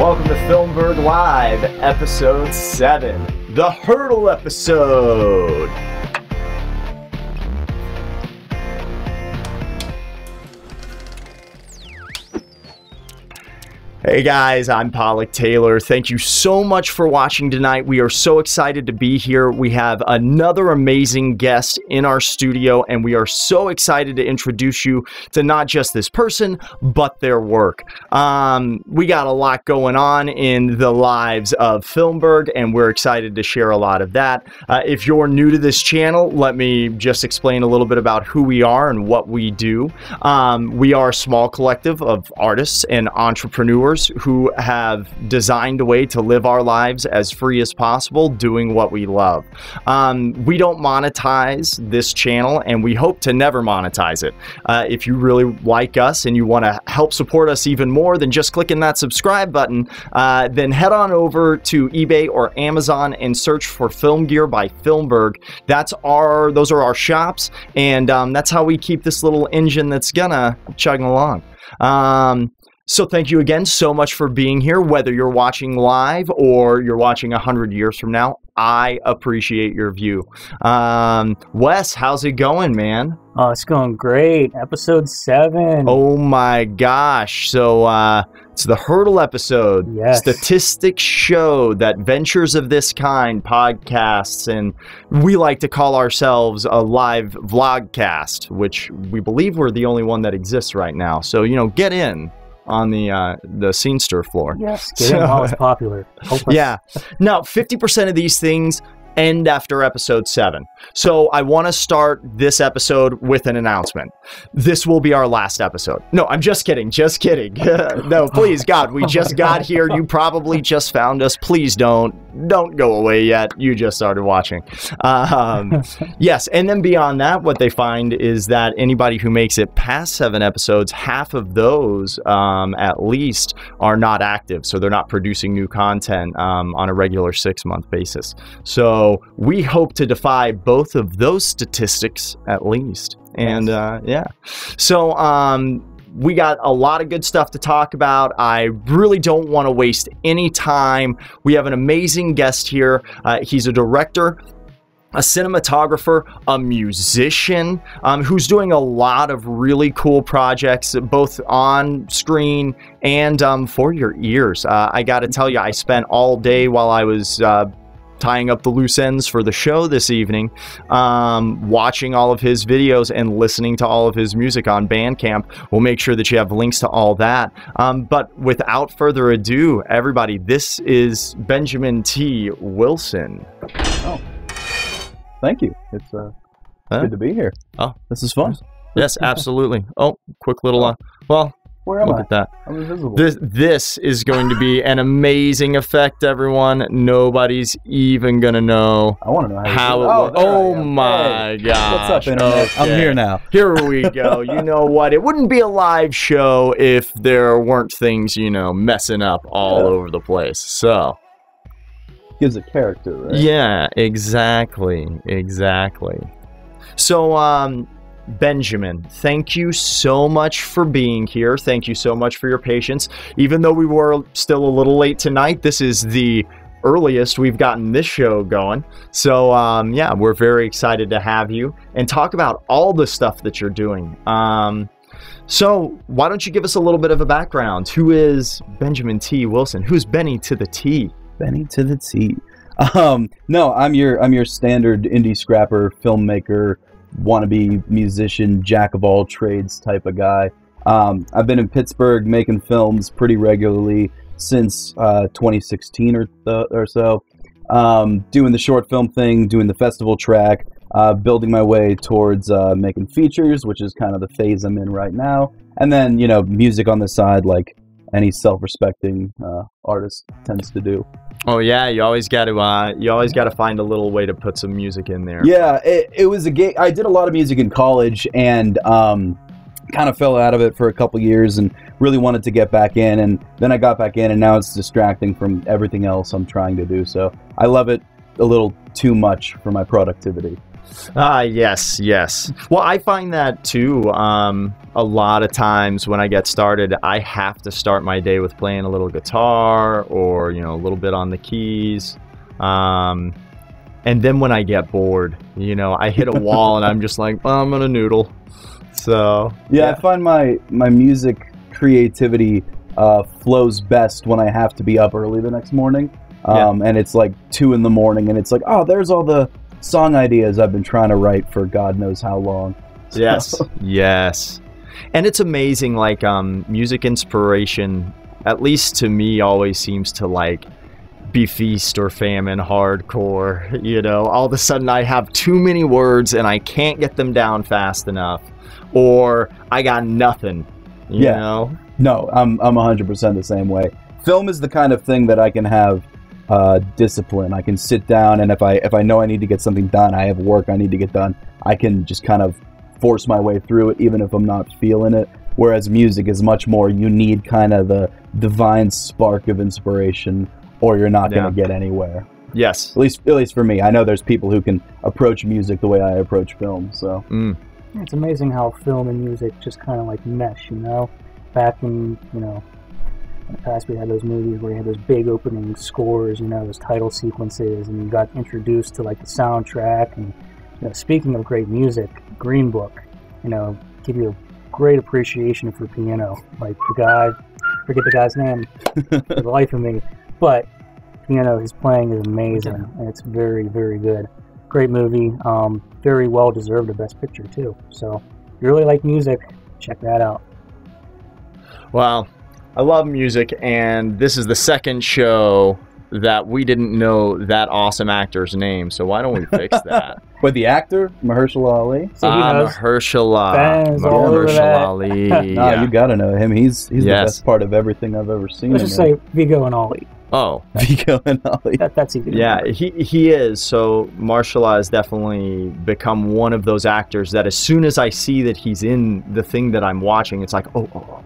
Welcome to Filmburgh Live, Episode 7, the Hurdle episode. Hey guys, I'm Pollock Taylor. Thank you so much for watching tonight. We are so excited to be here. We have another amazing guest in our studio, and we are so excited to introduce you to not just this person, but their work. We got a lot going on in the lives of Filmburgh, and we're excited to share a lot of that. If you're new to this channel, let me just explain a little bit about who we are and what we do. We are a small collective of artists and entrepreneurs who have designed a way to live our lives as free as possible, doing what we love. We don't monetize this channel, and we hope to never monetize it. If you really like us and you want to help support us even more than just clicking that subscribe button, then head on over to eBay or Amazon and search for Film Gear by Filmburgh. Those are our shops, and that's how we keep this little engine that's gonna chugging along. So thank you again so much for being here, whether you're watching live or you're watching 100 years from now. I appreciate your view. Wes, how's it going, man? Oh, it's going great. Episode 7. Oh my gosh. So it's the Hurdle episode. Yes. Statistics show that ventures of this kind, podcasts, and we like to call ourselves a live vlogcast, which we believe we're the only one that exists right now. So, you know, get in on the scene stir floor. Yes, get in while it's popular. Yeah. Now, 50% of these things end after episode 7. So I want to start this episode with an announcement. This will be our last episode. No, I'm just kidding. Just kidding. No, please, God, we just got here. You probably just found us. Please don't go away yet. You just started watching. Yes, and then beyond that, what they find is that anybody who makes it past 7 episodes, half of those at least are not active. So they're not producing new content on a regular 6-month basis. So we hope to defy both of those statistics at least. And yeah, so we got a lot of good stuff to talk about. I really don't want to waste any time. We have an amazing guest here. He's a director, a cinematographer, a musician, who's doing a lot of really cool projects, both on screen and for your ears. I got to tell you, I spent all day while I was tying up the loose ends for the show this evening, watching all of his videos and listening to all of his music on Bandcamp. We'll make sure that you have links to all that. But without further ado, everybody, this is Benjamin T. Wilson. Oh, thank you. It's good to be here. Oh, this is fun. Yes, absolutely. Oh, quick little, well, Where am I? Look at that. I'm invisible. This is going to be an amazing effect, everyone. Nobody's even going to know I want to know how it works. Oh my gosh. What's up, Internet? Okay. I'm here now. Here we go. You know what? It wouldn't be a live show if there weren't things, you know, messing up all over the place. So. Gives a character, right? Yeah, exactly. So, Benjamin, thank you so much for being here. Thank you so much for your patience. Even though we were still a little late tonight, this is the earliest we've gotten this show going. So, yeah, we're very excited to have you and talk about all the stuff that you're doing. So, why don't you give us a little bit of a background? Who is Benjamin T. Wilson? Who's Benny to the T? Benny to the T. No, I'm your standard indie scrapper, filmmaker, wannabe musician, jack of all trades type of guy. I've been in Pittsburgh making films pretty regularly since 2016 or so. Doing the short film thing, doing the festival track, building my way towards making features, which is kind of the phase I'm in right now. And then, you know, music on the side, like any self-respecting artist tends to do. Oh yeah, you always got to find a little way to put some music in there. Yeah, it was a game. I did a lot of music in college and kind of fell out of it for a couple years and really wanted to get back in, and then I got back in and now it's distracting from everything else I'm trying to do. So I love it a little too much for my productivity. Yes. Well, I find that too. A lot of times when I get started, I have to start my day with playing a little guitar or, you know, a little bit on the keys. And then when I get bored, you know, I hit a wall and I'm just like, I'm gonna noodle. So yeah, I find my music creativity flows best when I have to be up early the next morning. And it's like 2 in the morning and it's like, oh, there's all the song ideas I've been trying to write for God knows how long. So. Yes. And it's amazing, like, music inspiration, at least to me, always seems to, like, be feast or famine hardcore, you know? All of a sudden I have too many words and I can't get them down fast enough, or I got nothing, you know? No, I'm 100% the same way. Film is the kind of thing that I can have discipline. I can sit down, and if I know I need to get something done, I have work I need to get done, I can just kind of force my way through it even if I'm not feeling it. Whereas music is much more, you need kind of the divine spark of inspiration or you're not going to get anywhere. Yes. At least for me. I know there's people who can approach music the way I approach film, so. It's amazing how film and music just kind of like mesh, you know? Back in, you know, in the past we had those movies where you had those big opening scores, you know, those title sequences, and you got introduced to like the soundtrack. And, you know, speaking of great music, Green Book, you know, give you a great appreciation for piano. Like the guy, forget the guy's name for the life of me, but piano his playing is amazing, and it's very, very good. Great movie, very well deserved a Best Picture too. So if you really like music, check that out. Well, I love music, and this is the second show that we didn't know that awesome actor's name, so why don't we fix that? But the actor, Mahershala Ali? So Mahershala Ali. You gotta know him. He's the best part of everything I've ever seen. Let's just say Viggo and Ali. Oh, Viggo and Ali. That's easy. Yeah, he is. So Mahershala has definitely become one of those actors that as soon as I see that he's in the thing that I'm watching, it's like, oh.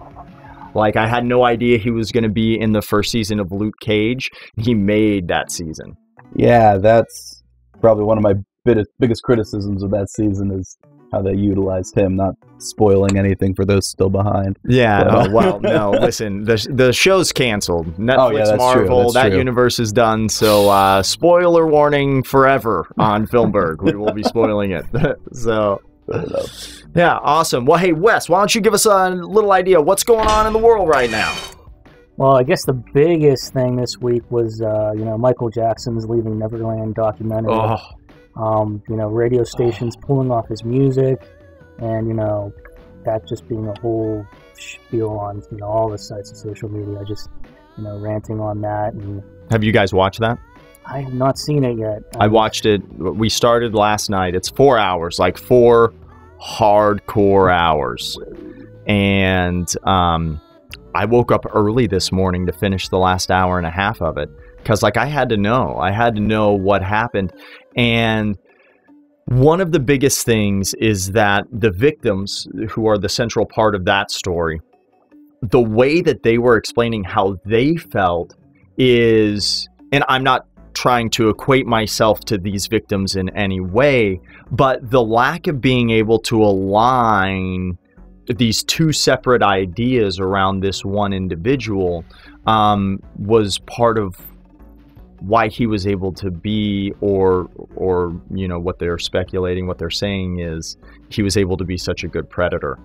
Like, I had no idea he was going to be in the first season of Luke Cage. He made that season. Yeah, that's probably one of my biggest criticisms of that season is how they utilized him, not spoiling anything for those still behind. Yeah, well, no, listen, the show's canceled. Netflix, Marvel, that universe is done, so spoiler warning forever on Filmburgh. We will be spoiling it. So... yeah, awesome. Well, hey, Wes, why don't you give us a little idea what's going on in the world right now? Well, I guess the biggest thing this week was, you know, Michael Jackson's Leaving Neverland documentary. You know, radio stations pulling off his music, and, you know, that just being a whole spiel on, you know, all the sites of social media. Just, you know, ranting on that. And have you guys watched that? I have not seen it yet. I watched it. We started last night. It's 4 hours, like 4 hardcore hours. And I woke up early this morning to finish the last hour and a half of it because, like, I had to know what happened. And one of the biggest things is that the victims, who are the central part of that story, the way that they were explaining how they felt is, and I'm not trying to equate myself to these victims in any way, but the lack of being able to align these two separate ideas around this one individual was part of why he was able to be, or you know, what they're speculating, what they're saying is he was able to be such a good predator.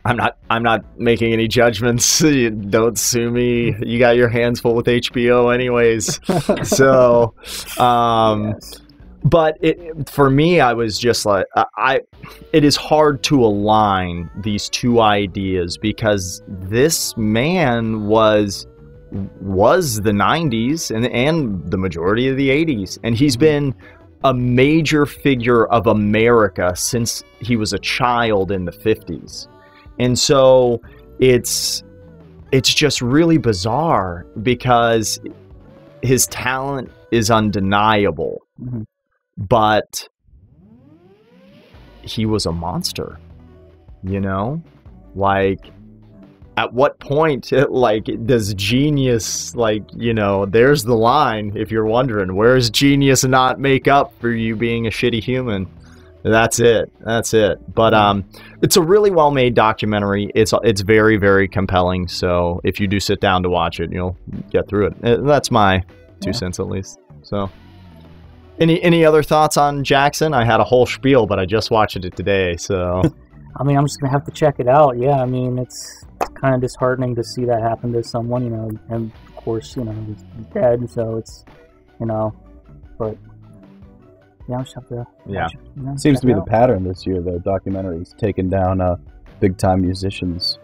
I'm not making any judgments. Don't sue me. You got your hands full with HBO anyways. So, Yes. but for me, I was just like, it is hard to align these two ideas because this man was the 90s and the majority of the 80s. And he's been a major figure of America since he was a child in the 50s. And so it's just really bizarre because his talent is undeniable, Mhm. but he was a monster, you know? Like, at what point, like, does genius, like, you know, there's the line, if you're wondering, where does genius not make up for you being a shitty human? That's it. But it's a really well-made documentary. It's very, very compelling. So if you do sit down to watch it, you'll get through it. That's my 2 cents at least. So any other thoughts on Jackson? I had a whole spiel, but I just watched it today. So I mean, I'm just gonna have to check it out. Yeah, I mean, it's kind of disheartening to see that happen to someone, you know, and of course, you know, he's dead, so it's, you know, but yeah, I'll just have to watch it, you know, Seems to be check the it out. pattern this year. The documentaries taking down big-time musicians.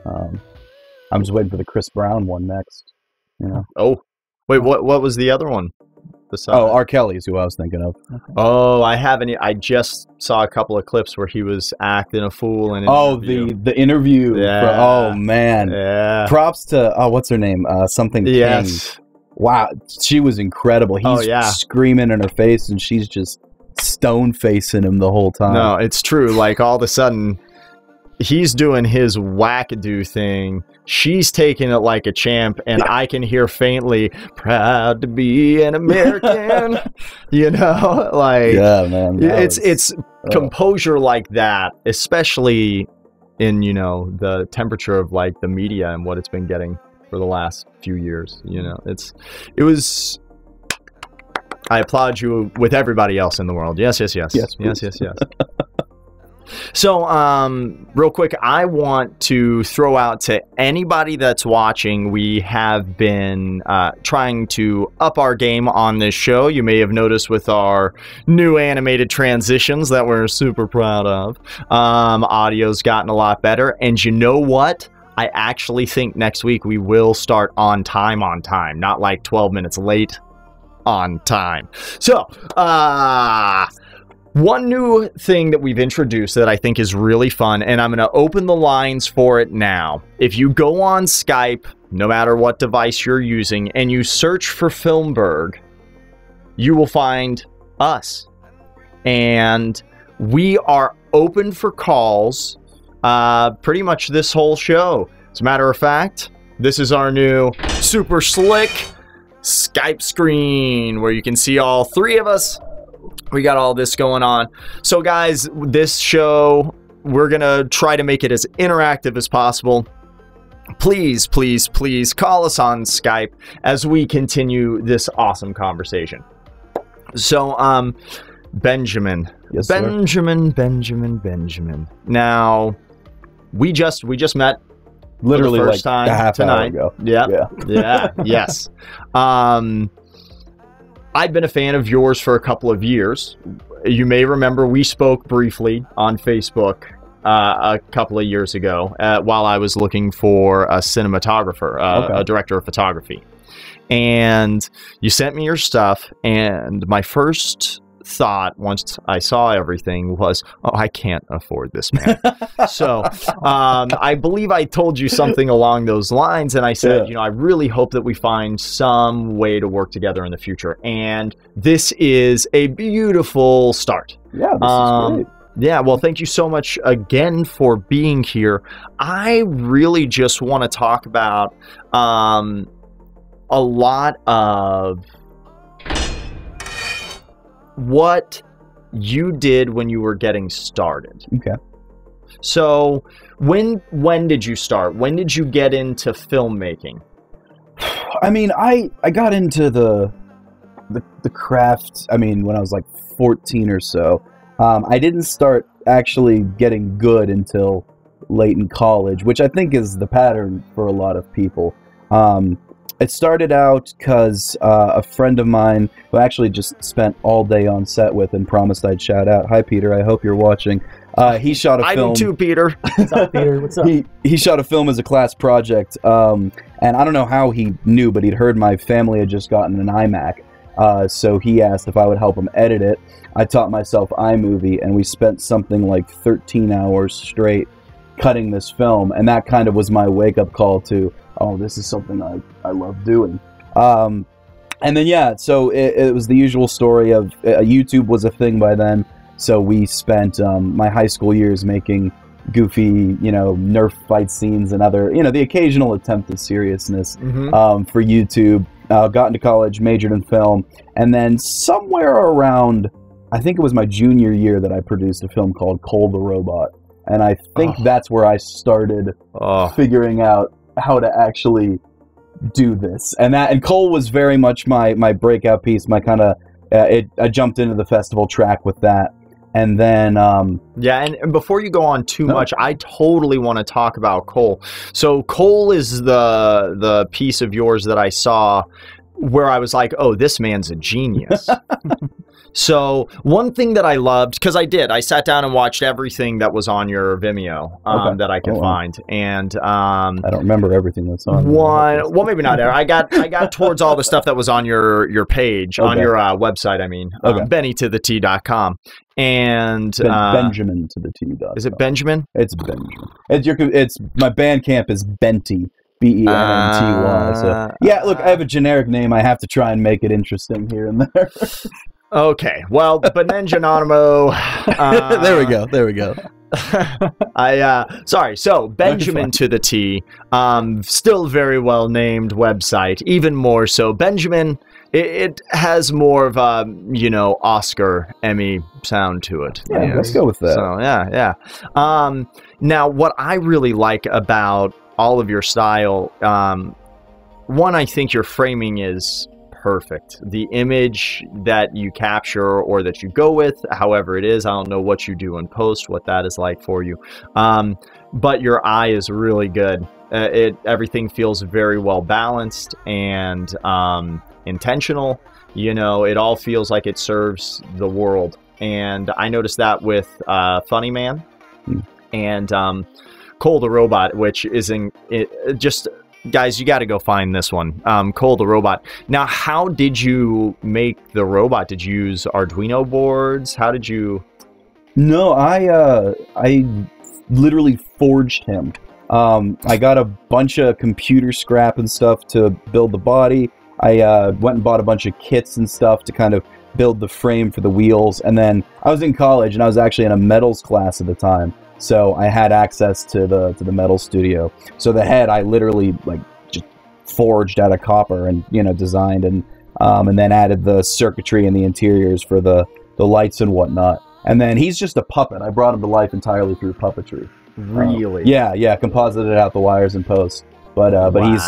I'm just waiting for the Chris Brown one next. You know? oh, wait, what was the other one? Oh, R. Kelly's who I was thinking of. Okay. Oh, I haven't. I just saw a couple of clips where he was acting a fool in an interview. The interview. Yeah. Oh man. Yeah. Props to what's her name? Something King. Yes. Wow, she was incredible. He's screaming in her face, and she's just stone facing him the whole time. No, it's true. Like, all of a sudden, he's doing his wackadoo thing. She's taking it like a champ, and I can hear faintly, "Proud to be an American." You know, like, yeah, man. It's composure like that, especially in, you know, the temperature of, like, the media and what it's been getting for the last few years. You know, it was. I applaud you with everybody else in the world. Yes. So, real quick, I want to throw out to anybody that's watching, we have been trying to up our game on this show. You may have noticed with our new animated transitions that we're super proud of. Audio's gotten a lot better. And you know what? I actually think next week we will start on time, not like 12 minutes late, on time. So, one new thing that we've introduced that I think is really fun, and I'm going to open the lines for it now. If you go on Skype, no matter what device you're using, and you search for Filmburgh, you will find us. And we are open for calls pretty much this whole show. As a matter of fact, this is our new super slick Skype screen where you can see all three of us. We got all this going on. So guys, this show, we're going to try to make it as interactive as possible. Please, please, please call us on Skype as we continue this awesome conversation. So, Benjamin. Yes, Benjamin. Now, we just met literally for the first like time a half tonight. hour ago. Yeah. Yes. I've been a fan of yours for a couple of years. You may remember we spoke briefly on Facebook a couple of years ago while I was looking for a cinematographer, a director of photography. And you sent me your stuff, and my first thought once I saw everything was, oh, I can't afford this, man. So I believe I told you something along those lines, and I said, you know, I really hope that we find some way to work together in the future. And this is a beautiful start. Yeah, this is great. Yeah, well, thank you so much again for being here. I really just want to talk about a lot of what you did when you were getting started. Okay. So when did you start? When did you get into filmmaking? I mean, I got into the craft, I mean, when I was like 14 or so. I didn't start actually getting good until late in college, which I think is the pattern for a lot of people. It started out because a friend of mine, who I actually just spent all day on set with and promised I'd shout out. Hi, Peter. I hope you're watching. He shot a film. I do too, Peter. What's up, Peter? What's up? He shot a film as a class project, and I don't know how he knew, but he'd heard my family had just gotten an iMac, so he asked if I would help him edit it. I taught myself iMovie, and we spent something like 13 hours straight cutting this film, and that kind of was my wake-up call to, oh, this is something I love doing. And then, yeah, so it was the usual story of YouTube was a thing by then, so we spent my high school years making goofy, you know, Nerf fight scenes and other, you know, the occasional attempt at seriousness for YouTube. Got into college, majored in film, and then somewhere around, I think it was my junior year, that I produced a film called Cole the Robot. And I think that's where I started figuring out how to actually do this. And Cole was very much my breakout piece, my kind of, I jumped into the festival track with that. And then... yeah, and before you go on too much, I totally want to talk about Cole. So Cole is the piece of yours that I saw where I was like, oh, this man's a genius. So one thing that I loved, because I sat down and watched everything that was on your Vimeo that I could find, and I don't remember everything that's on. Well, maybe not. I got towards all the stuff that was on your page, on your website. I mean, BennyToTheT.com, and Benjamin to the T.com. Is it Benjamin? It's Benjamin. It's my Bandcamp is Benty. Benty. So yeah, look, I have a generic name. I have to try and make it interesting here and there. Okay, well, Benenjanonimo. There we go. Sorry. So Benjamin to the T, still very well named website. Even more so, Benjamin. It has more of a, you know, Oscar, Emmy sound to it. Yeah, let's go with that. So yeah. Now, what I really like about all of your style, one, I think your framing is perfect. The image that you capture or that you go with, however it is, I don't know what you do in post, what that is like for you. But your eye is really good. Everything feels very well balanced and intentional. You know, it all feels like it serves the world. And I noticed that with Funny Man and Cole the Robot, which is just... Guys, you got to go find this one. Cole the Robot. Now, how did you make the robot? Did you use Arduino boards? How did you... No, I literally forged him. I got a bunch of computer scrap and stuff to build the body. I went and bought a bunch of kits and stuff to kind of build the frame for the wheels. And then I was in college, and I was actually in a metals class at the time. So I had access to the metal studio. So the head I literally like just forged out of copper and, you know, designed and then added the circuitry and the interiors for the lights and whatnot. And then he's just a puppet. I brought him to life entirely through puppetry. Really? Yeah, composited out the wires in post. But he's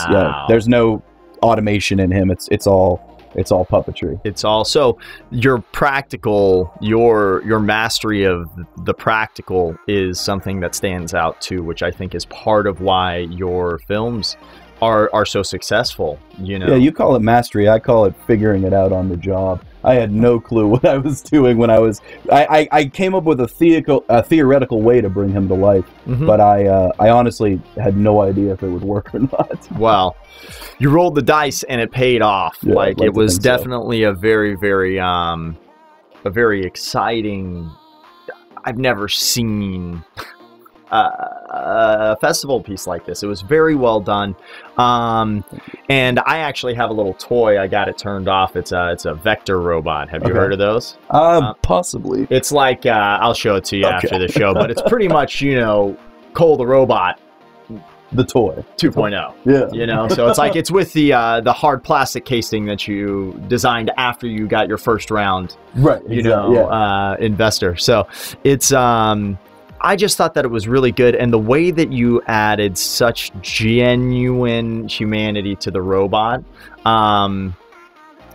there's no automation in him. It's all puppetry. It's also your practical, your mastery of the practical is something that stands out too, which I think is part of why your films are so successful. You know. Yeah, you call it mastery. I call it figuring it out on the job. I had no clue what I was doing when I came up with a theoretical way to bring him to life, but I honestly had no idea if it would work or not. Well, you rolled the dice and it paid off. Yeah, like it was definitely a very, very a very exciting. I've never seen a festival piece like this. It was very well done, and I actually have a little toy. I got it turned off. It's a vector robot. Have you heard of those? Possibly. It's like I'll show it to you after the show, but it's pretty much Cole the robot. The toy 2.0. Yeah. So it's like it's with the hard plastic casing that you designed after you got your first round, right? Investor. So it's I just thought that it was really good, and the way that you added such genuine humanity to the robot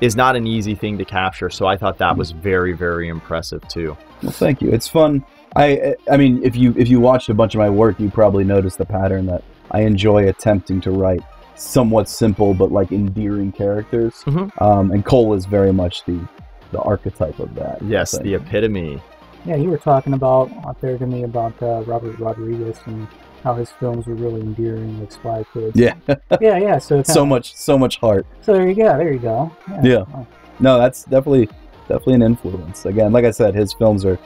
is not an easy thing to capture. So I thought that was very, very impressive too. Well, thank you. It's fun. I mean, if you watched a bunch of my work, you probably noticed the pattern that I enjoy attempting to write somewhat simple but like endearing characters. Mm-hmm. And Cole is very much the archetype of that. Yes, the epitome. Yeah, you were talking about out there to me about Robert Rodriguez and how his films were really endearing, like Spy Kids. Yeah. yeah. So much heart. So there you go. Yeah. Oh. No, that's definitely an influence. Again, like I said, his films are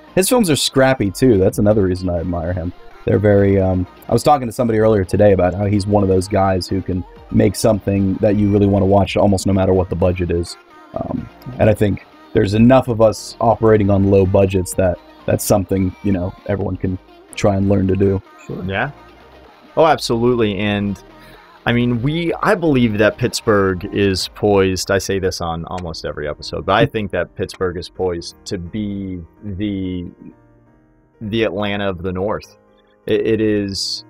scrappy too. That's another reason I admire him. They're very. I was talking to somebody earlier today about how he's one of those guys who can make something that you really want to watch, almost no matter what the budget is. And I think there's enough of us operating on low budgets that that's something everyone can try and learn to do. Sure. Yeah. Oh, absolutely. And I mean, I believe that Pittsburgh is poised. I say this on almost every episode, but I think that Pittsburgh is poised to be the Atlanta of the North. It is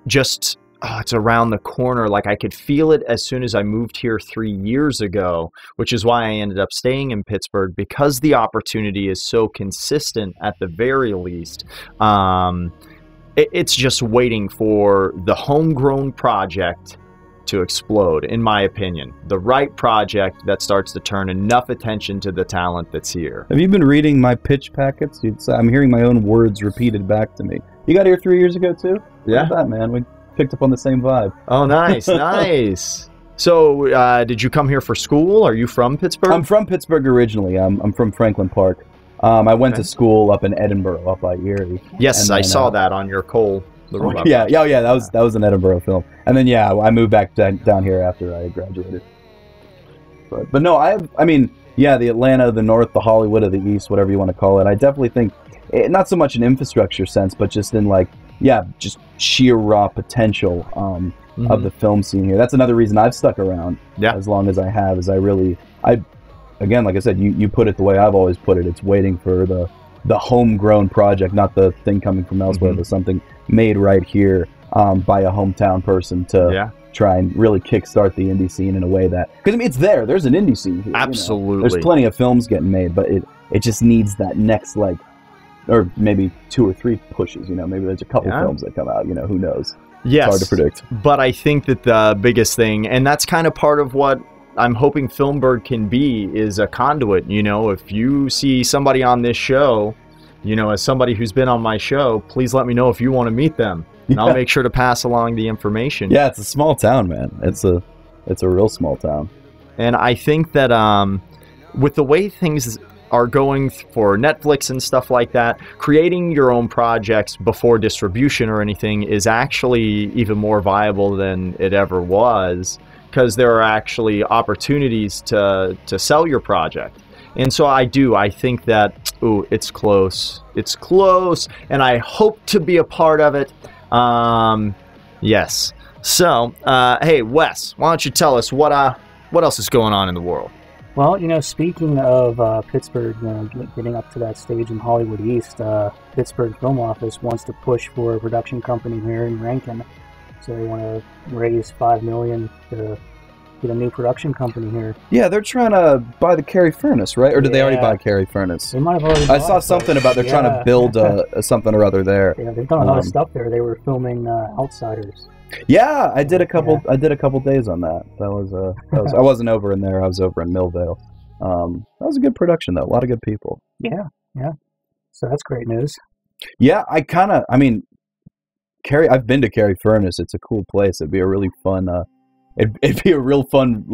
just, it's around the corner. Like I could feel it as soon as I moved here 3 years ago, which is why I ended up staying in Pittsburgh, because the opportunity is so consistent at the very least. It's just waiting for the homegrown project to explode, in my opinion. The right project that starts to turn enough attention to the talent that's here. Have you been reading my pitch packets? I'm hearing my own words repeated back to me. You got here 3 years ago too? Yeah. Look at that, man. We picked up on the same vibe. Oh, nice, nice. So, did you come here for school? Are you from Pittsburgh? I'm from Pittsburgh originally. I'm from Franklin Park. I went to school up in Edinburgh, up by Erie. Yes, I saw that on your Cole. The robot yeah, that was an Edinburgh film. And then I moved back down here after I graduated. But no, the Atlanta of the North, the Hollywood of the East, whatever you want to call it. I definitely think not so much in infrastructure sense, but just in just sheer raw potential of the film scene here. That's another reason I've stuck around as long as I have. Is again, like I said, you put it the way I've always put it. It's waiting for the homegrown project, not the thing coming from elsewhere, but something made right here by a hometown person to try and really kickstart the indie scene in a way that, because it's there. There's an indie scene here. Absolutely. There's plenty of films getting made, but it just needs that next or maybe 2 or 3 pushes. Maybe there's a couple films that come out. Who knows? Yes, it's hard to predict. But I think that the biggest thing, and that's kind of part of what I'm hoping Filmburgh can be, is a conduit. If you see somebody on this show, as somebody who's been on my show, please let me know if you want to meet them. And I'll make sure to pass along the information. Yeah, it's a small town, man. It's a real small town. And I think that with the way things are going for Netflix and stuff like that, creating your own projects before distribution or anything is actually even more viable than it ever was, because there are actually opportunities to sell your project. And so I think that, it's close. It's close, and I hope to be a part of it. Yes. So, hey, Wes, why don't you tell us what else is going on in the world? Well, speaking of Pittsburgh, getting up to that stage in Hollywood East, Pittsburgh Film Office wants to push for a production company here in Rankin. So they want to raise $5 million to get a new production company here. Yeah, they're trying to buy the Carey Furnace, right? Or did they already buy Carey Furnace? They might have already. I saw something about they're trying to build something or other there. Yeah, they've done a lot of stuff there. They were filming Outsiders. Yeah, I did a couple. I did a couple days on that. That was I wasn't over in there. I was over in Millvale. That was a good production though. A lot of good people. Yeah. So that's great news. Yeah, Carey. I've been to Carey Furnace. It's a cool place. It'd be a really fun. It'd be a real fun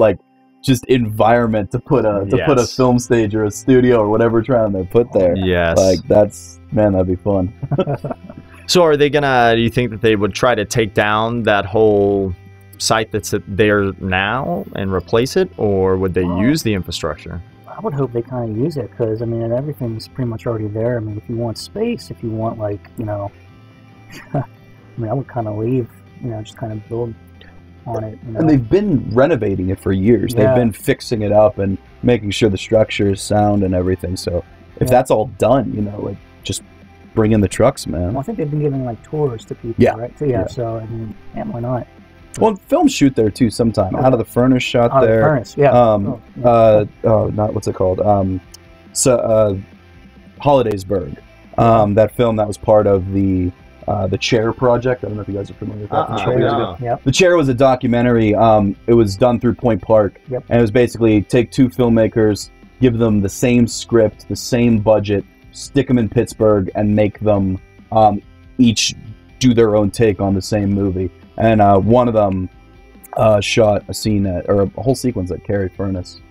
just environment to put a film stage or a studio or whatever we're trying to put there. Yes. Like that'd be fun. So are they gonna, do you think that they would try to take down that whole site that's there now and replace it, or would they use the infrastructure? I would hope they kind of use it, because I mean everything's pretty much already there. I mean, if you want space, if you want, like, you know, I mean, I would kind of leave, you know, just kind of build on it. You know? And they've been renovating it for years. Yeah. They've been fixing it up and making sure the structure is sound and everything. So if that's all done, you know, like, just bring in the trucks, man. Well, I think they've been giving like tours to people, right? So so I mean, why not? Well, film shoot there too sometime. Out of the Furnace shot Out there. Of the Furnace, Not what's it called? Holidaysburg. That film that was part of the Chair project. I don't know if you guys are familiar with that. The Chair was a documentary. It was done through Point Park, and it was basically take two filmmakers, give them the same script, the same budget, stick them in Pittsburgh, and make them each do their own take on the same movie. And one of them shot a scene or a whole sequence at Cary Furnace.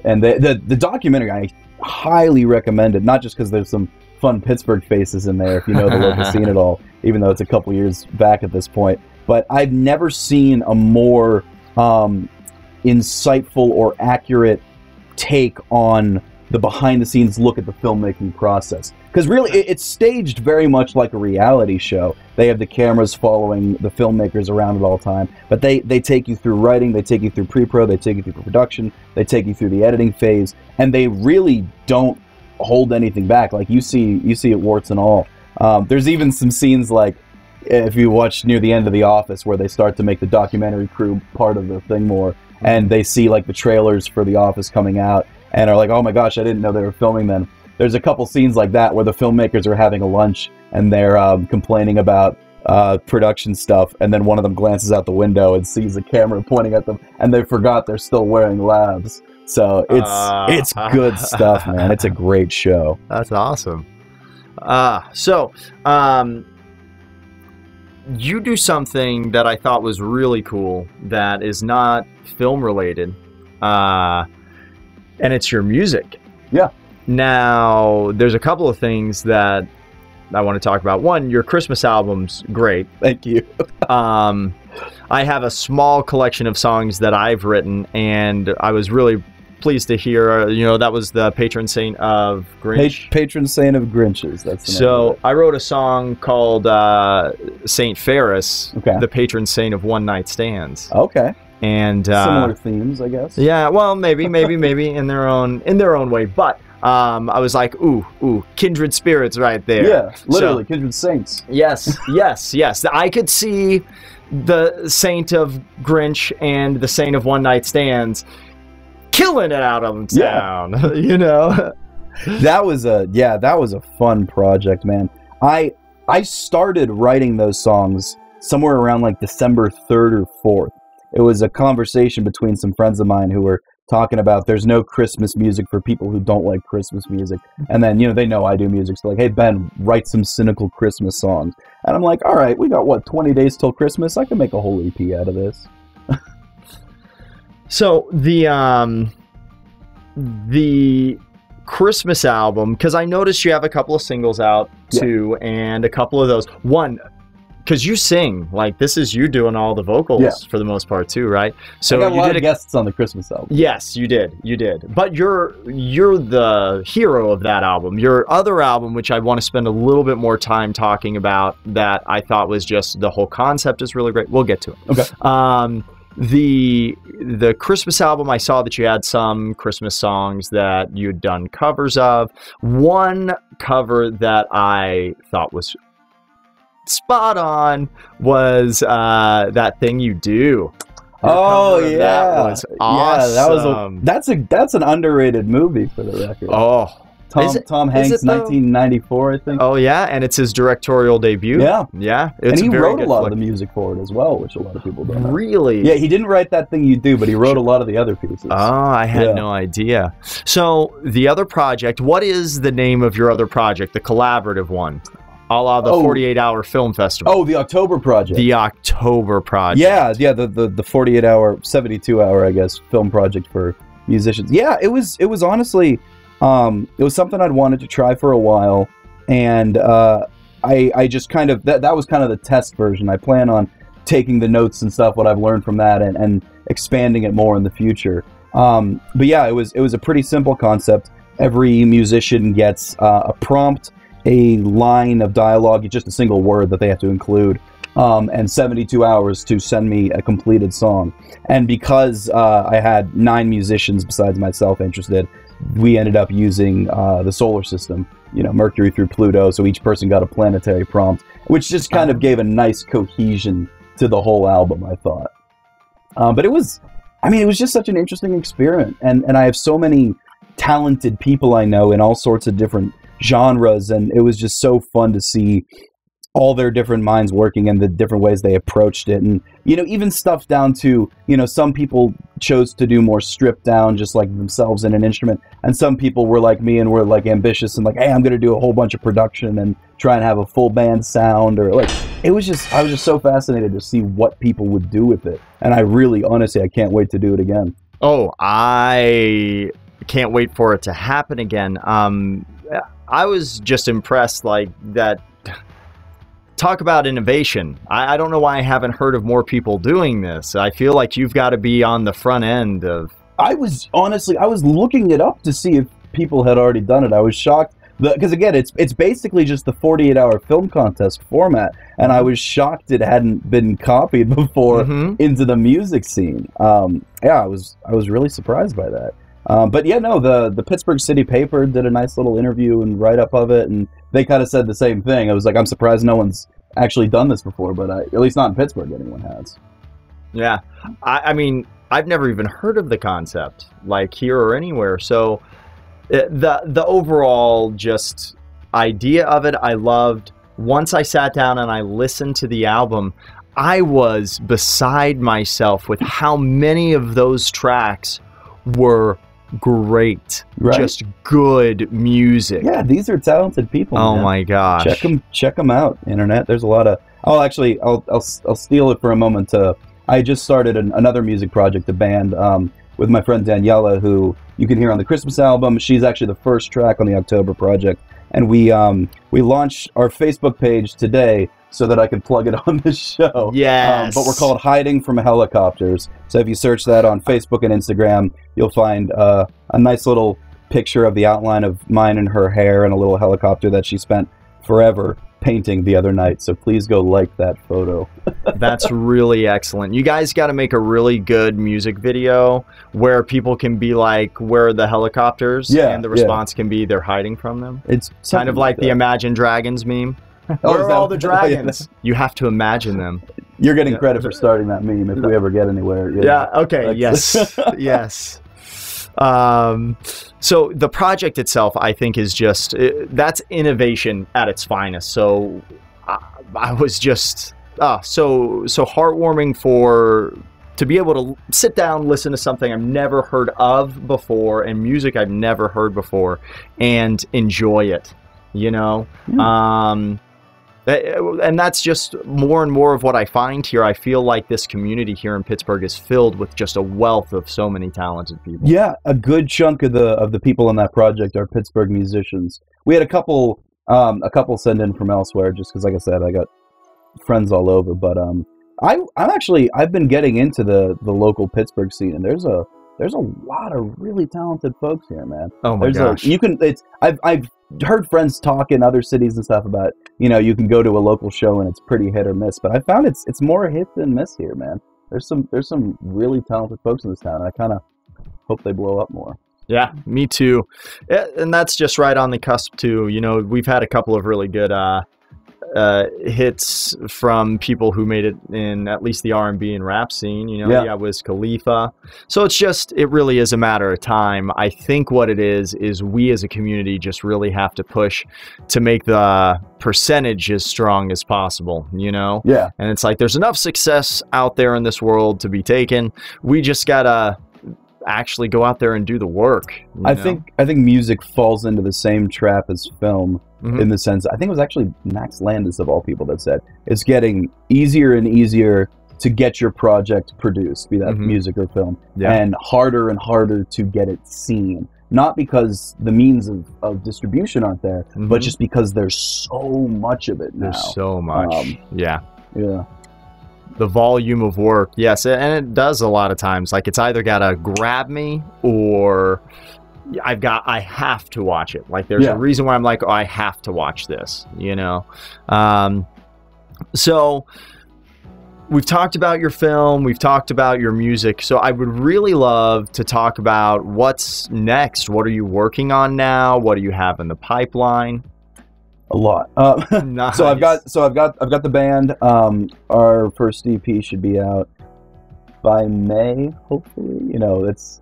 And the documentary, I highly recommend it, not just because there's some fun Pittsburgh faces in there, if you know the local scene at all, even though it's a couple years back at this point. But I've never seen a more insightful or accurate take on the behind-the-scenes look at the filmmaking process. Because really, it's staged very much like a reality show. They have the cameras following the filmmakers around at all time, but they take you through writing, they take you through pre-pro, they take you through production, they take you through the editing phase, and they really don't hold anything back. Like, you see it warts and all. There's even some scenes, like, if you watch near the end of The Office, where they start to make the documentary crew part of the thing more, and they see, like, the trailers for The Office coming out, and are like, oh my gosh, I didn't know they were filming then. There's a couple scenes like that where the filmmakers are having a lunch and they're complaining about production stuff, and then one of them glances out the window and sees a camera pointing at them, and they forgot they're still wearing labs. So it's good stuff, man. It's a great show. That's awesome. You do something that I thought was really cool that is not film related. And it's your music. Yeah. Now, there's a couple of things that I want to talk about. One, your Christmas album's great. Thank you. I have a small collection of songs that I've written, and I was really pleased to hear, you know, that was the patron saint of Grinch. Patron saint of Grinches. That's the name so of it. I wrote a song called Saint Ferris, the patron saint of one-night stands. Okay. And similar themes, I guess. Yeah, well, maybe in their own way. But I was like, ooh, kindred spirits right there. Yeah, literally, kindred saints. Yes. I could see the saint of Grinch and the saint of one night stands killing it out of town. Yeah. You know, that was a fun project, man. I started writing those songs somewhere around like December 3rd or 4th. It was a conversation between some friends of mine who were talking about there's no Christmas music for people who don't like Christmas music. And then, you know, they know I do music. So like, hey, Ben, write some cynical Christmas songs. And I'm like, all right, we got, 20 days till Christmas? I can make a whole EP out of this. So the Christmas album, because I noticed you have a couple of singles out too, and a couple of those. One, because you sing, like, this is you doing all the vocals for the most part too, right? So I got a lot of guests on the Christmas album. Yes, you did. But you're the hero of that album. Your other album, which I want to spend a little bit more time talking about, that I thought was just, the whole concept is really great. We'll get to it. Okay. The Christmas album, I saw that you had some Christmas songs that you'd done covers of. One cover that I thought was spot on was That Thing You Do. Oh yeah, that was awesome. Yeah, that's an underrated movie, for the record. Oh, Tom Hanks, 1994, I think. Oh yeah, and it's his directorial debut. Yeah. It's and he wrote a lot of the music for it as well, which a lot of people don't know. Really? Yeah, he didn't write That Thing You Do, but he wrote a lot of the other pieces. Oh, I had no idea. So the other project, what is the name of your other project, the collaborative one? A la the 48-hour film festival. Oh, the October project. The October project. Yeah, the 48-hour, 72-hour, I guess, film project for musicians. Yeah, it was honestly, it was something I'd wanted to try for a while, and I just kind of, that was kind of the test version. I plan on taking the notes and stuff, what I've learned from that, and expanding it more in the future. But yeah, it was a pretty simple concept. Every musician gets a prompt, a line of dialogue, just a single word that they have to include, and 72 hours to send me a completed song. And because I had 9 musicians besides myself interested, we ended up using the solar system, Mercury through Pluto, so each person got a planetary prompt, which just kind of gave a nice cohesion to the whole album, I thought. But it was just such an interesting experiment, and I have so many talented people I know in all sorts of different genres, and it was just so fun to see all their different minds working and the different ways they approached it. And even stuff down to some people chose to do more stripped down, just like themselves in an instrument, and some people were like me and were like ambitious and like, hey, I'm gonna do a whole bunch of production and try and have a full band sound, or like I was just so fascinated to see what people would do with it, and I really honestly I can't wait to do it again. Oh, I can't wait for it to happen again. I was just impressed, like that. Talk about innovation. I don't know why I haven't heard of more people doing this. I feel like you've got to be on the front end of... I was looking it up to see if people had already done it. I was shocked, because again, it's basically just the 48-hour film contest format, and I was shocked it hadn't been copied before into the music scene. Yeah, I was really surprised by that. But yeah, no, the Pittsburgh City Paper did a nice little interview and write-up of it, and they kind of said the same thing. I was like, I'm surprised no one's actually done this before, but at least not in Pittsburgh anyone has. Yeah, I mean, I've never even heard of the concept, like here or anywhere, so the overall just idea of it, I loved. Once I sat down and I listened to the album, I was beside myself with how many of those tracks were great, right? Just good music. Yeah, these are talented people. Oh my gosh, check them out, internet. There's a lot of. Oh, actually, I'll steal it for a moment. I just started another music project, a band, with my friend Daniela, who you can hear on the Christmas album. She's actually the first track on the October project, and we launched our Facebook page today so that I could plug it on the show. Yes. But we're called Hiding from Helicopters. So if you search that on Facebook and Instagram, you'll find a nice little picture of the outline of mine and her hair and a little helicopter that she spent forever painting the other night. So please go like that photo. That's really excellent. You guys got to make a really good music video where people can be like, where are the helicopters? Yeah, and the response can be they're hiding from them. It's kind of like the Imagine Dragons meme. Where are all the dragons? You have to imagine them. You're getting credit for starting that meme if we ever get anywhere. Yeah, okay, yes, yes. So the project itself, I think, is just, that's innovation at its finest. So I was just so heartwarming to be able to sit down, listen to something I've never heard of before, and music I've never heard before, and enjoy it, and that's just more and more of what I find here. I feel like this community here in Pittsburgh is filled with just a wealth of so many talented people. Yeah, a good chunk of the people on that project are Pittsburgh musicians. We had a couple send in from elsewhere, just because, like I said, I got friends all over. But I've been getting into the local Pittsburgh scene, and there's a lot of really talented folks here, man. Oh my gosh! I've heard friends talk in other cities and stuff about, you can go to a local show and it's pretty hit or miss, but I found it's more hit than miss here, man. There's some really talented folks in this town, and I kind of hope they blow up more. Yeah, me too. And that's just right on the cusp too. We've had a couple of really good hits from people who made it in at least the R&B and rap scene, Wiz Khalifa. So it really is a matter of time. I think what it is we as a community just really have to push to make the percentage as strong as possible, Yeah. And it's like, there's enough success out there in this world to be taken. We just gotta actually go out there and do the work. I think music falls into the same trap as film, in the sense, I think it was actually Max Landis of all people that said, it's getting easier and easier to get your project produced, be that music or film, and harder to get it seen. Not because the means of distribution aren't there, but just because there's so much of it now. There's so much. Yeah. The volume of work, yes, and it does a lot of times. Like, it's either gotta grab me or I have to watch it. Like, there's a reason why I'm like, oh, I have to watch this, you know? So we've talked about your film, we've talked about your music, so I would really love to talk about what's next. What are you working on now? What do you have in the pipeline? A lot. Nice. So I've got the band. Our first EP should be out by May, hopefully. You know, it's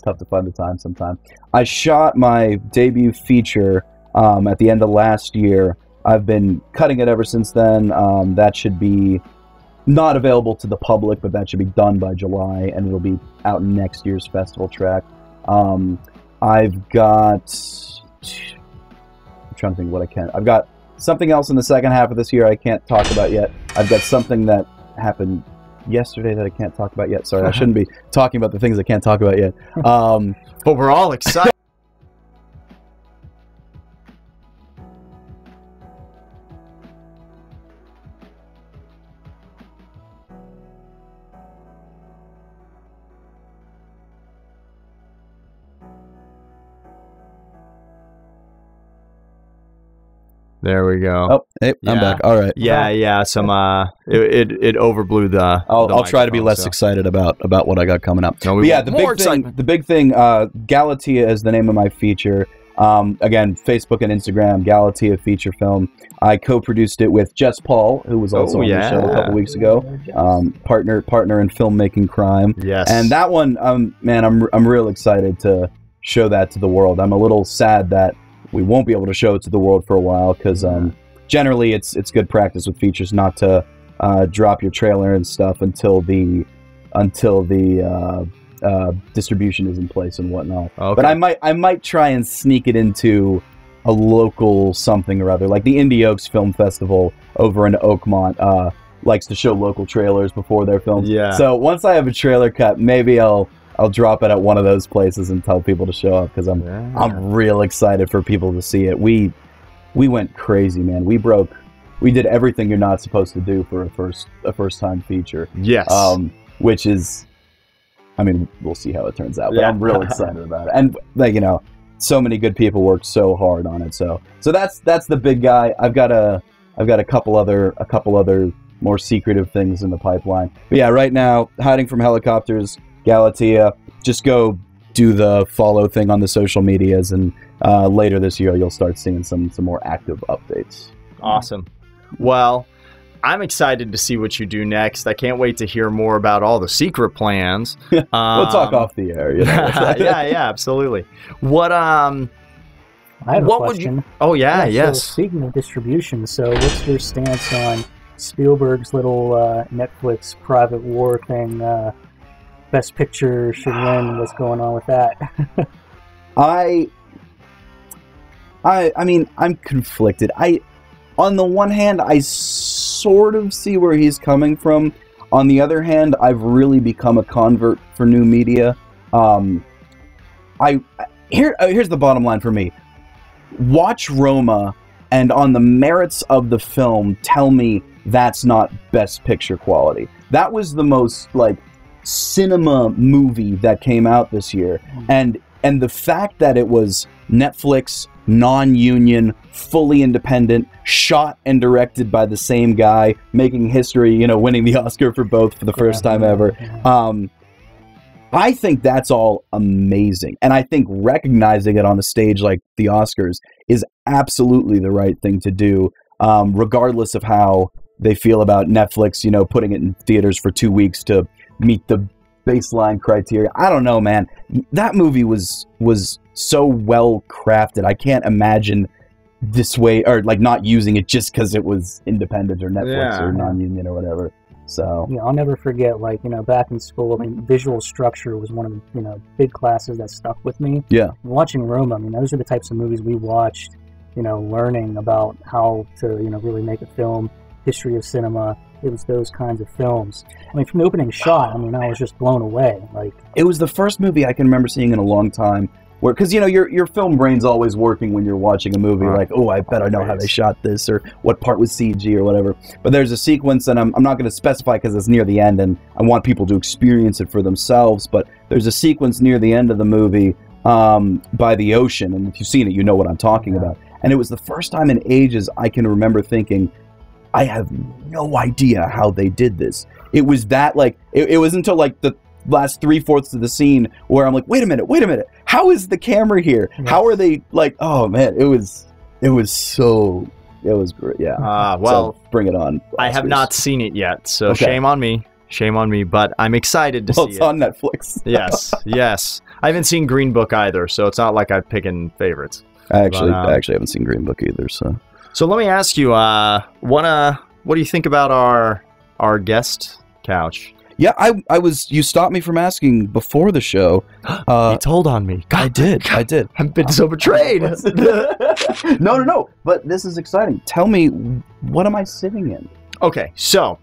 tough to find the time sometimes. I shot my debut feature at the end of last year. I've been cutting it ever since then. That should be not available to the public, but that should be done by July, and it'll be out in next year's festival track. I've got... I'm trying to think what I can. I've got something else in the second half of this year I can't talk about yet. I've got something that happened yesterday that I can't talk about yet. Sorry, I shouldn't be talking about the things I can't talk about yet. But we're all excited. There we go. Oh, hey, I'm back. All right. Yeah. Some it overblew the. I'll try to be less excited about what I got coming up. No, the big thing. Galatea is the name of my feature. Again, Facebook and Instagram, Galatea feature film. I co-produced it with Jess Paul, who was also on the show a couple weeks ago. Partner in filmmaking crime. Yes. And that one, man, I'm real excited to show that to the world. I'm a little sad that we won't be able to show it to the world for a while, because generally it's good practice with features not to drop your trailer and stuff until the distribution is in place and whatnot. Okay. But I might try and sneak it into a local something or other, like the Indie Oaks Film Festival over in Oakmont likes to show local trailers before their films. Yeah. So once I have a trailer cut, maybe I'll drop it at one of those places and tell people to show up, because I'm real excited for people to see it. We went crazy, man. We did everything you're not supposed to do for a first time feature. Yes. Which is, I mean, we'll see how it turns out, but I'm real excited about it. And like, you know, so many good people worked so hard on it. So that's the big guy. I've got a couple other more secretive things in the pipeline. But yeah, right now, hiding from helicopters, Galatea, just go do the follow thing on the social medias, and later this year you'll start seeing some more active updates. Awesome. Well, I'm excited to see what you do next. I can't wait to hear more about all the secret plans. We'll talk off the air. You know? yeah, absolutely. What I have a question. Oh yeah, yes. So speaking of distribution, so what's your stance on Spielberg's little Netflix private war thing? Best Picture should win. What's going on with that? I mean, I'm conflicted. On the one hand, I sort of see where he's coming from. On the other hand, I've really become a convert for new media. Here's the bottom line for me. Watch Roma, and on the merits of the film, tell me that's not Best Picture quality. That was the most, like, cinema movie that came out this year, and the fact that it was Netflix, non-union, fully independent, shot and directed by the same guy, making history, you know, winning the Oscar for both for the first time ever. I think that's all amazing, and I think recognizing it on a stage like the Oscars is absolutely the right thing to do, regardless of how they feel about Netflix, you know, putting it in theaters for 2 weeks to meet the baseline criteria. I don't know, man. That movie was so well crafted. I can't imagine this way, or like not using it just because it was independent or Netflix or non-union or whatever. So yeah, I'll never forget, like, you know, back in school, I mean, visual structure was one of the, you know, big classes that stuck with me. Yeah. Watching Roma, I mean, those are the types of movies we watched you know, learning about how to, you know, really make a film, history of cinema. It was those kinds of films. I mean, from the opening shot, I mean, I was just blown away. Like, it was the first movie I can remember seeing in a long time where, because, you know, your film brain's always working when you're watching a movie, like, oh, I bet I know how they shot this, or what part was CG or whatever. But there's a sequence, and I'm not going to specify because it's near the end, and I want people to experience it for themselves, but there's a sequence near the end of the movie by the ocean, and if you've seen it, you know what I'm talking about. And it was the first time in ages I can remember thinking, I have no idea how they did this. It was that, like, it was until, like, the last 3/4 of the scene where I'm like, wait a minute, how is the camera here? How are they, like, oh, man, it was great, yeah. Well, so bring it on. I have not seen it yet, so shame on me, but I'm excited to see it. It's on Netflix. yes. I haven't seen Green Book either, so it's not like I'm picking favorites. I actually haven't seen Green Book either, so. So let me ask you, what do you think about our guest couch? Yeah, you stopped me from asking before the show. You told on me. God, I did. I've been so betrayed. No, but this is exciting. Tell me, what am I sitting in? Okay, so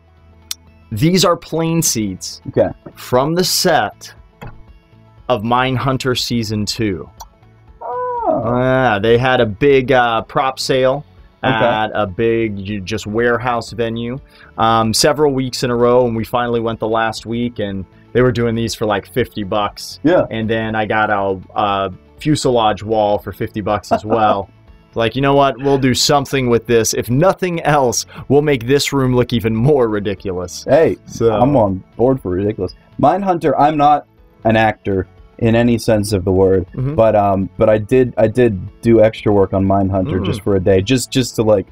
these are plane seats from the set of Mindhunter Season 2. Oh. They had a big prop sale at a big just warehouse venue several weeks in a row, and we finally went the last week, and they were doing these for like $50. Yeah. And then I got a fuselage wall for $50 as well. Like, you know what? We'll do something with this. If nothing else, we'll make this room look even more ridiculous. Hey, so I'm on board for ridiculous. Mindhunter, I'm not an actor in any sense of the word, but I did do extra work on Mindhunter just for a day, just to like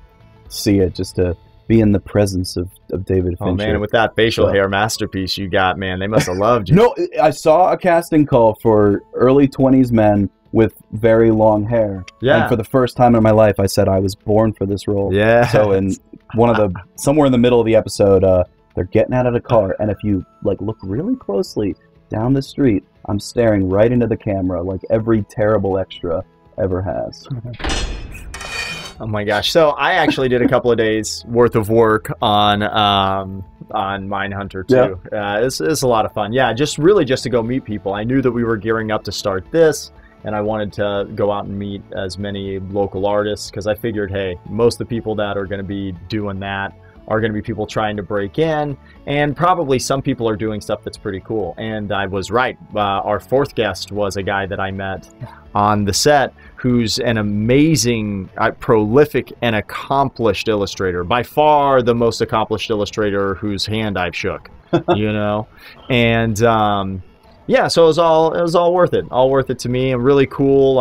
see it, just to be in the presence of David Fincher. Oh man, with that facial hair masterpiece you got, man, they must have loved you. No, I saw a casting call for early 20s men with very long hair. Yeah. And for the first time in my life, I said I was born for this role. Yeah. So in somewhere in the middle of the episode, they're getting out of the car, and if you like look really closely down the street, I'm staring right into the camera like every terrible extra ever has. Oh my gosh. So I actually did a couple of days worth of work on Mindhunter too. Yeah. It's a lot of fun. Yeah, just to go meet people. I knew that we were gearing up to start this, and I wanted to go out and meet as many local artists, because I figured, hey, most of the people that are going to be doing that are going to be people trying to break in, and probably some people are doing stuff that's pretty cool. And I was right. Our fourth guest was a guy that I met on the set who's an amazing, prolific, and accomplished illustrator. By far the most accomplished illustrator whose hand I've shook, you know? And yeah, so it was all worth it. All worth it to me, and really cool.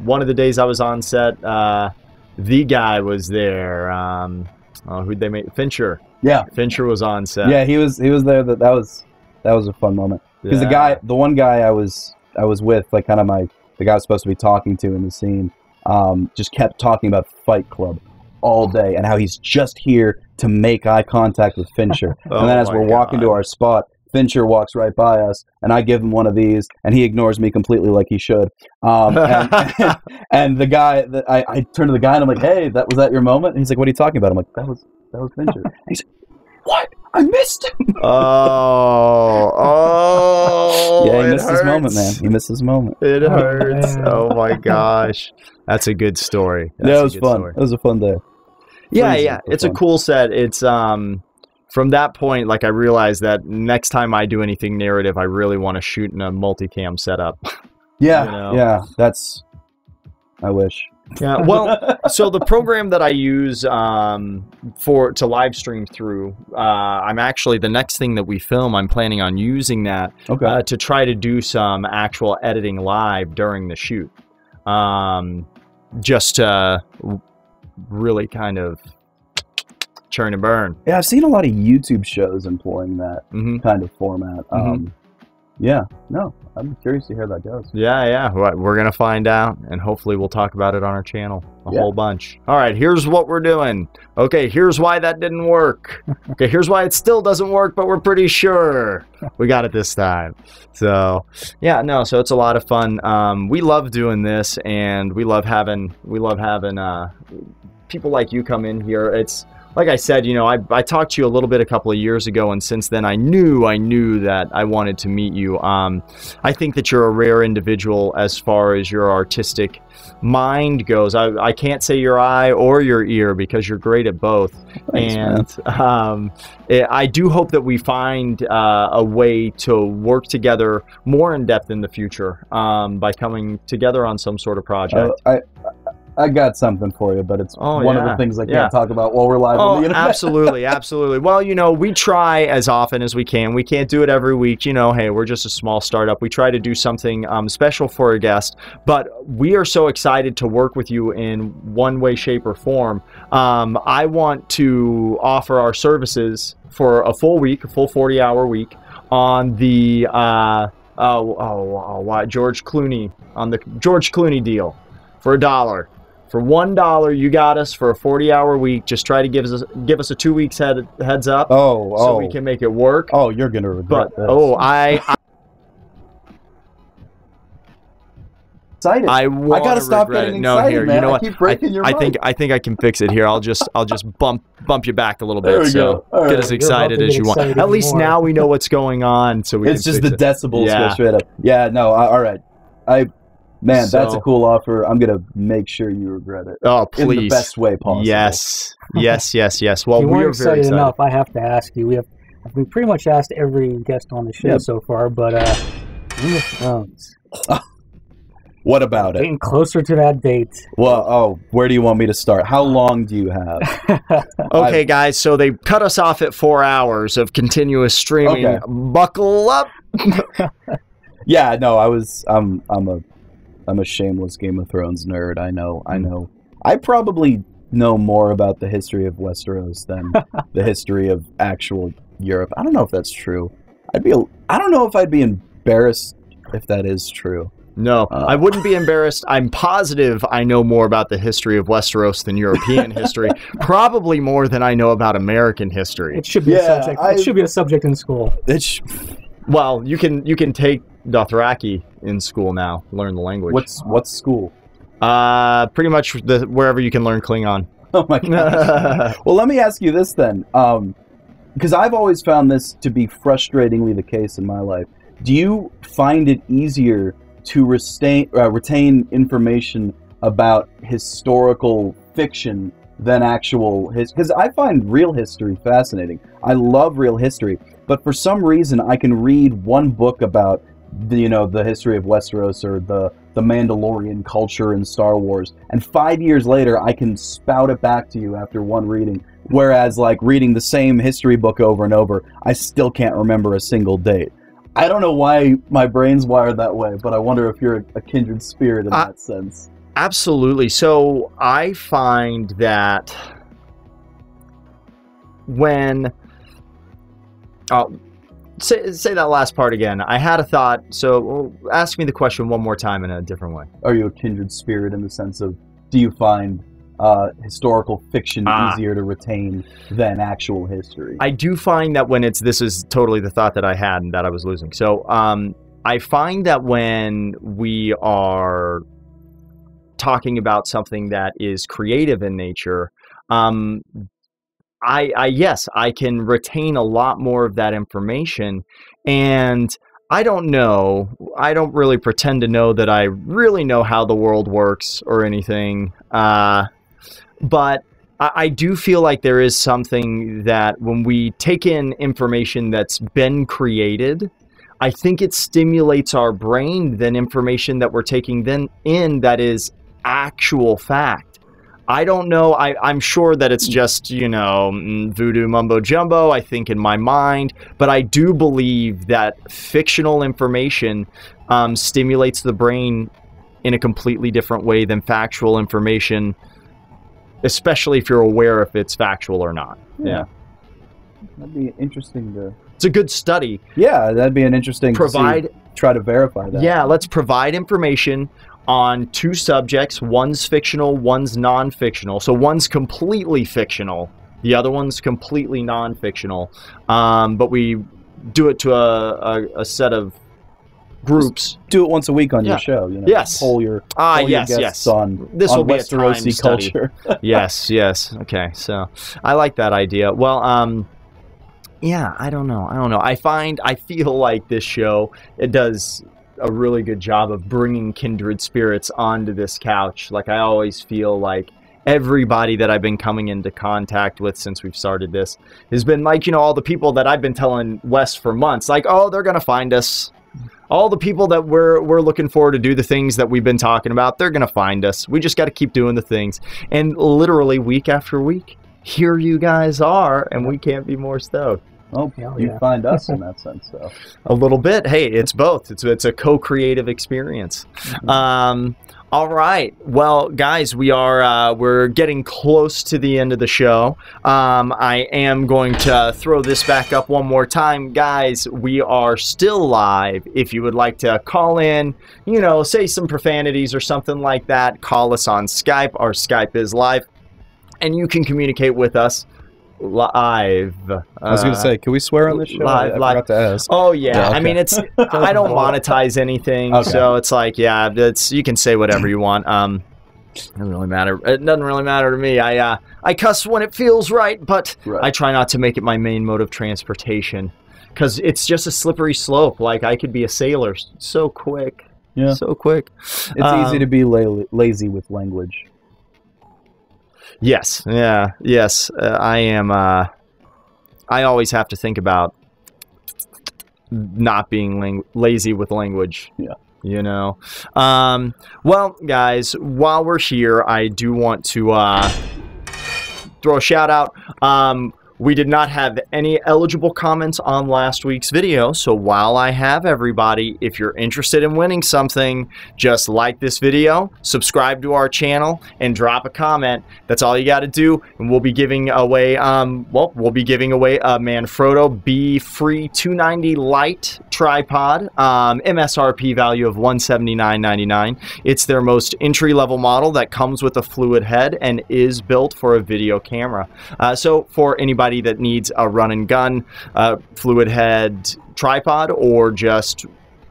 One of the days I was on set, the guy was there. Who'd they make? Fincher. Yeah, Fincher was on set. Yeah, he was there. That was a fun moment, because the one guy I was with, like kind of the guy I was supposed to be talking to in the scene, just kept talking about Fight Club all day and how he's just here to make eye contact with Fincher. And then as we're walking to our spot, Fincher walks right by us, and I give him one of these, and he ignores me completely like he should. And the guy, I turn to the guy, and I'm like, "Hey, was that your moment?" And he's like, "What are you talking about?" I'm like, "That was Fincher." And he's like, "What? I missed him." Yeah, he missed his moment, man. He missed his moment. It hurts. Oh my gosh, that's a good story. Yeah, it was fun. It was a fun day. Yeah, it's a cool set. It's from that point, like, I realized that next time I do anything narrative, I really want to shoot in a multicam setup. Yeah, you know? Yeah, I wish. Yeah, well, so the program that I use to live stream through, I'm actually, the next thing that we film, I'm planning on using that to try to do some actual editing live during the shoot. Just to really kind of churn and burn. Yeah, I've seen a lot of YouTube shows employing that kind of format. Yeah, no, I'm curious to hear how that goes. Yeah. We're going to find out, and hopefully we'll talk about it on our channel a Yeah. whole bunch. All right, here's what we're doing. Okay, here's why that didn't work. Okay, here's why it still doesn't work, but we're pretty sure we got it this time. So, yeah, no, so it's a lot of fun. We love doing this, and we love having people like you come in here. It's like I said, you know, I talked to you a little bit a couple of years ago, and since then I knew that I wanted to meet you. I think that you're a rare individual as far as your artistic mind goes. I can't say your eye or your ear because you're great at both. Thanks, and I do hope that we find a way to work together more in depth in the future by coming together on some sort of project. I got something for you, but it's one of the things I can't talk about while we're live on the internet. Absolutely. Well, you know, we try as often as we can. We can't do it every week. You know, hey, we're just a small startup. We try to do something special for a guest, but we are so excited to work with you in one way, shape, or form. I want to offer our services for a full week, a full 40-hour week on the George Clooney deal for $1. For $1, you got us for a 40-hour week. Just try to give us a 2 weeks heads up, so we can make it work. Oh, you're gonna regret this. Excited. I gotta stop getting excited, man. You know what? I keep breaking your mic. I think I can fix it here. I'll just bump you back a little bit. There we go. All right. Get as excited as you want. At least now we know what's going on, so we. It's just the decibels go straight up. Yeah. No. All right. Man, that's a cool offer. I'm going to make sure you regret it. Oh, please. In the best way possible. Yes. Well, we are very excited enough. I have to ask you. We've pretty much asked every guest on the show so far, but Game of Thrones. What about it? Getting closer to that date. Well, where do you want me to start? How long do you have? Okay, guys, so they cut us off at 4 hours of continuous streaming. Okay. Buckle up. Yeah, no, I'm a shameless Game of Thrones nerd. I know. I probably know more about the history of Westeros than the history of actual Europe. I don't know if that's true. I don't know if I'd be embarrassed if that is true. No, I wouldn't be embarrassed. I'm positive I know more about the history of Westeros than European history. Probably more than I know about American history. It should be a subject. It should be a subject in school. Well, you can take Dothraki in school now. Learn the language. What's school? Pretty much wherever you can learn Klingon. Oh my gosh. Well, let me ask you this then, because I've always found this to be frustratingly the case in my life. Do you find it easier to retain information about historical fiction than actual history? Because I find real history fascinating. I love real history, but for some reason I can read one book about the history of Westeros or the Mandalorian culture in Star Wars, and 5 years later I can spout it back to you after one reading, whereas like reading the same history book over and over, I still can't remember a single date. I don't know why my brain's wired that way, but I wonder if you're a kindred spirit in that sense. Absolutely. So I find that when... Say that last part again. I had a thought, so ask me the question one more time in a different way. Are you a kindred spirit in the sense of, do you find historical fiction easier to retain than actual history? I do find that when this is totally the thought that I had and that I was losing. So I find that when we are talking about something that is creative in nature, I can retain a lot more of that information, and I don't really pretend to know that I really know how the world works or anything, but I do feel like there is something that when we take in information that's been created, I think it stimulates our brain than information that we're taking in that is actual fact. I don't know. I'm sure that it's just, voodoo mumbo jumbo, I think, in my mind. But I do believe that fictional information stimulates the brain in a completely different way than factual information, especially if you're aware if it's factual or not. Yeah. That'd be interesting It's a good study. Yeah, that'd be an interesting try to verify that. Yeah, let's provide information on 2 subjects. One's fictional, one's non-fictional. So one's completely fictional, the other one's completely non-fictional. But we do it to a set of groups. Just do it once a week on your show. You know, yes. Poll your guests on this will be a time Westerosi culture. Yes. Okay. So I like that idea. Well, yeah, I don't know. I feel like this show, it does a really good job of bringing kindred spirits onto this couch. Like, I always feel like everybody that I've been coming into contact with since we've started this has been like, you know, all the people that I've been telling Wes for months, like, oh, they're gonna find us. All the people that we're looking for to do the things that we've been talking about, they're gonna find us. We just got to keep doing the things. And literally week after week, here you guys are, and we can't be more stoked. Oh, you find us in that sense, though. A little bit. Hey, it's both. It's a co-creative experience. Mm-hmm. All right. Well, guys, we're getting close to the end of the show. I am going to throw this back up one more time. Guys, we are still live. If you would like to call in, you know, say some profanities or something like that, call us on Skype. Our Skype is live, and you can communicate with us live. I was going to say, can we swear on this show? I forgot to ask. Oh yeah. Okay. I mean, I don't monetize anything, okay. So it's like, yeah, you can say whatever you want. It doesn't really matter. It doesn't really matter to me. I cuss when it feels right, but I try not to make it my main mode of transportation, because it's just a slippery slope. Like, I could be a sailor so quick. Yeah. So quick. It's easy to be lazy with language. Yes. Yeah. Yes. I am. I always have to think about not being lazy with language. Yeah. You know. Well, guys, while we're here, I do want to throw a shout out. We did not have any eligible comments on last week's video, so while I have everybody, if you're interested in winning something, just like this video, subscribe to our channel, and drop a comment. That's all you got to do, and we'll be giving away, a Manfrotto B-Free 290 Lite tripod, MSRP value of $179.99. It's their most entry-level model that comes with a fluid head and is built for a video camera. So for anybody that needs a run and gun fluid head tripod, or just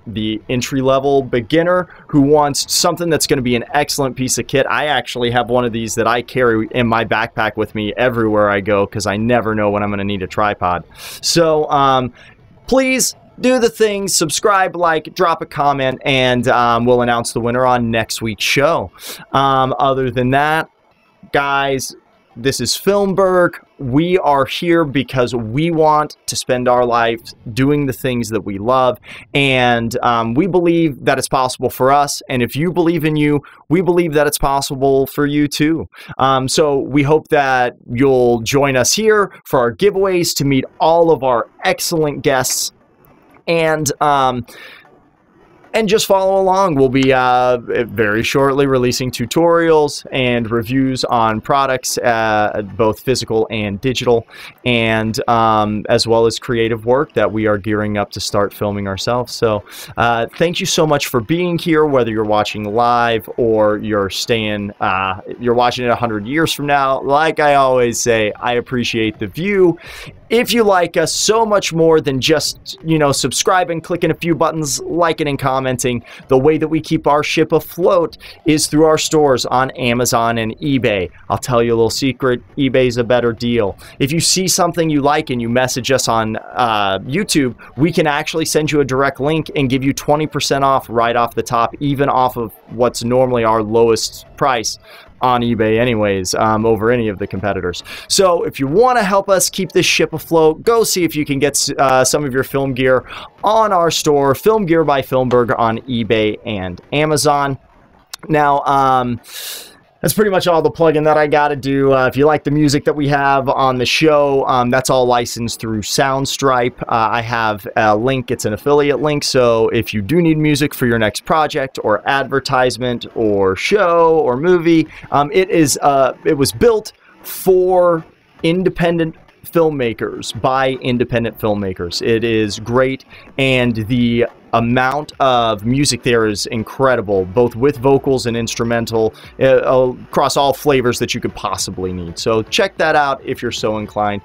the entry-level beginner who wants something that's going to be an excellent piece of kit, I actually have one of these that I carry in my backpack with me everywhere I go, because I never know when I'm going to need a tripod. So please do the things, subscribe, like, drop a comment, and we'll announce the winner on next week's show. Other than that, guys, this is Filmburgh. We are here because we want to spend our lives doing the things that we love, and we believe that it's possible for us, and if you believe in you, we believe that it's possible for you too. So we hope that you'll join us here for our giveaways, to meet all of our excellent guests, and just follow along. We'll be very shortly releasing tutorials and reviews on products, both physical and digital, and as well as creative work that we are gearing up to start filming ourselves. So thank you so much for being here, whether you're watching live or you're watching it 100 years from now. Like I always say, I appreciate the view. If you like us so much more than just, you know, subscribing, clicking a few buttons, liking and commenting, the way that we keep our ship afloat is through our stores on Amazon and eBay. I'll tell you a little secret, eBay's a better deal. If you see something you like and you message us on YouTube, we can actually send you a direct link and give you 20% off right off the top, even off of what's normally our lowest price on eBay anyways, over any of the competitors. So if you want to help us keep this ship afloat, go see if you can get some of your film gear on our store, Film Gear by Filmburgh, on eBay and Amazon. Now, that's pretty much all the plugging that I got to do. If you like the music that we have on the show, that's all licensed through Soundstripe. I have a link. It's an affiliate link. So if you do need music for your next project or advertisement or show or movie, it was built for independent filmmakers by independent filmmakers. It is great, and the amount of music there is incredible, both with vocals and instrumental, across all flavors that you could possibly need. So check that out if you're so inclined.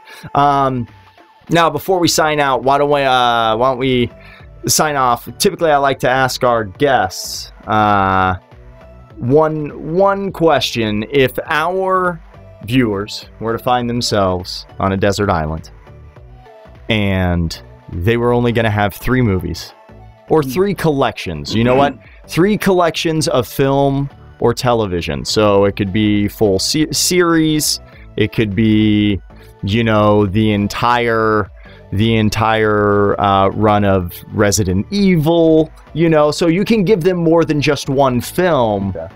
Now, before we sign out, why don't we sign off? Typically, I like to ask our guests one question. If our viewers were to find themselves on a desert island and they were only going to have 3 movies or 3 collections, you know what? 3 collections of film or television. So it could be full series. It could be, you know, the entire run of Resident Evil, you know, so you can give them more than just one film. Okay.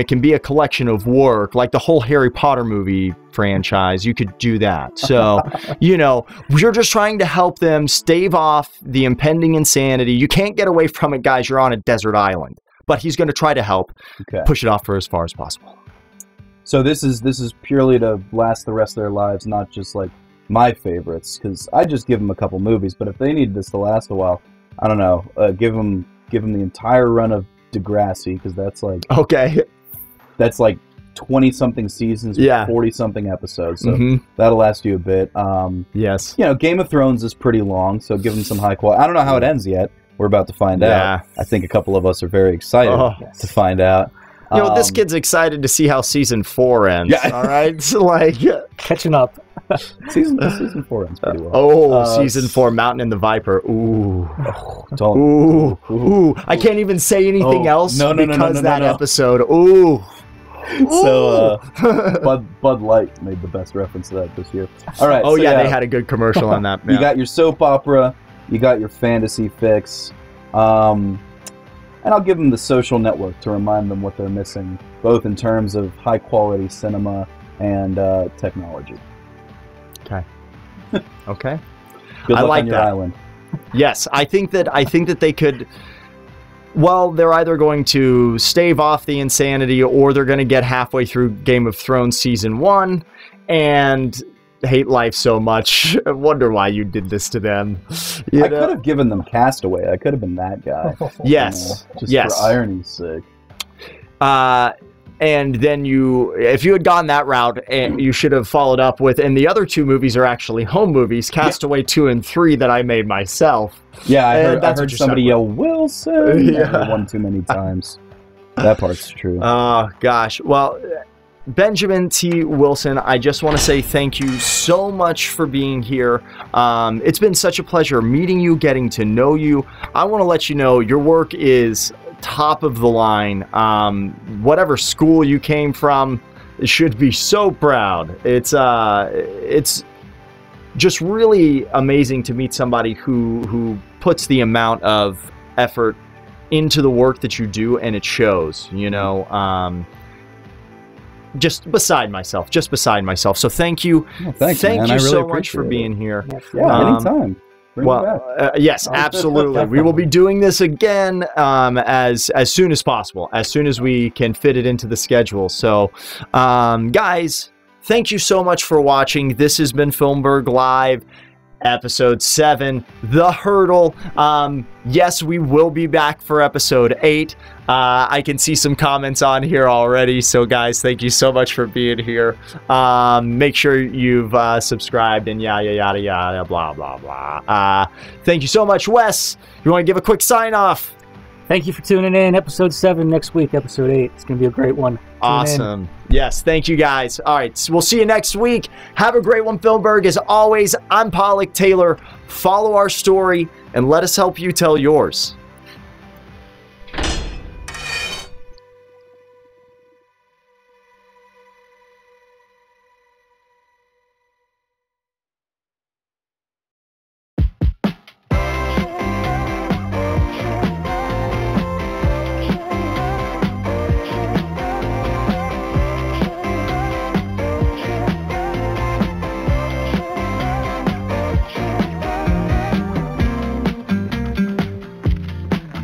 It can be a collection of work, like the whole Harry Potter movie franchise. You could do that. So, you know, you're just trying to help them stave off the impending insanity. You can't get away from it, guys. You're on a desert island. But he's going to try to help push it off for as far as possible. So this is purely to last the rest of their lives, not just like my favorites, because I just give them a couple movies. But if they need this to last a while, I don't know. Give them the entire run of Degrassi, because that's like that's like 20-something seasons, 40-something episodes. So that'll last you a bit. Yes. You know, Game of Thrones is pretty long, so give them some high quality. I don't know how it ends yet. We're about to find out. I think a couple of us are very excited to find out. You know, this kid's excited to see how season 4 ends. Yeah. All right, so like catching up. Season 4 ends pretty well. Season 4, Mountain and the Viper. Ooh. Ooh. I can't even say anything else because that episode. Ooh. So Bud Light made the best reference to that this year. All right. Oh, so they had a good commercial on that. You got your soap opera. You got your fantasy fix. And I'll give them the Social Network to remind them what they're missing, both in terms of high-quality cinema and technology. Okay. Okay. Good luck like on your that. island. Yes, I think that they could. Well, they're either going to stave off the insanity, or they're going to get halfway through Game of Thrones season 1 and hate life so much. I wonder why you did this to them. I could have given them Castaway. I could have been that guy. Yes. Just for irony's sake. And then if you had gone that route, you should have followed up with, and the other 2 movies are actually home movies, Castaway 2 and 3 that I made myself. Yeah, I heard somebody yell, Wilson, one too many times. That part's true. Oh, gosh. Well, Benjamin T. Wilson, I just want to say thank you so much for being here. It's been such a pleasure meeting you, getting to know you. I want to let you know your work is top of the line. Whatever school you came from, should be so proud. It's just really amazing to meet somebody who puts the amount of effort into the work that you do, and it shows, you know. Just beside myself. So thank you. Oh, thanks, thank man. you I really so much for appreciate being here. Yeah, anytime. Yes, absolutely. We will be doing this again as soon as possible, as soon as we can fit it into the schedule. So, guys, thank you so much for watching. This has been Filmburgh Live, episode 7, The Hurdle. Yes, we will be back for episode 8. I can see some comments on here already. So, guys, thank you so much for being here. Make sure you've subscribed and yada, blah, blah, blah. Thank you so much, Wes. You want to give a quick sign-off? Thank you for tuning in. Episode 7 next week, episode 8. It's going to be a great one. Awesome. Yes, thank you, guys. All right, so we'll see you next week. Have a great one, Filmburgh. As always, I'm Pollock Taylor. Follow our story, and let us help you tell yours.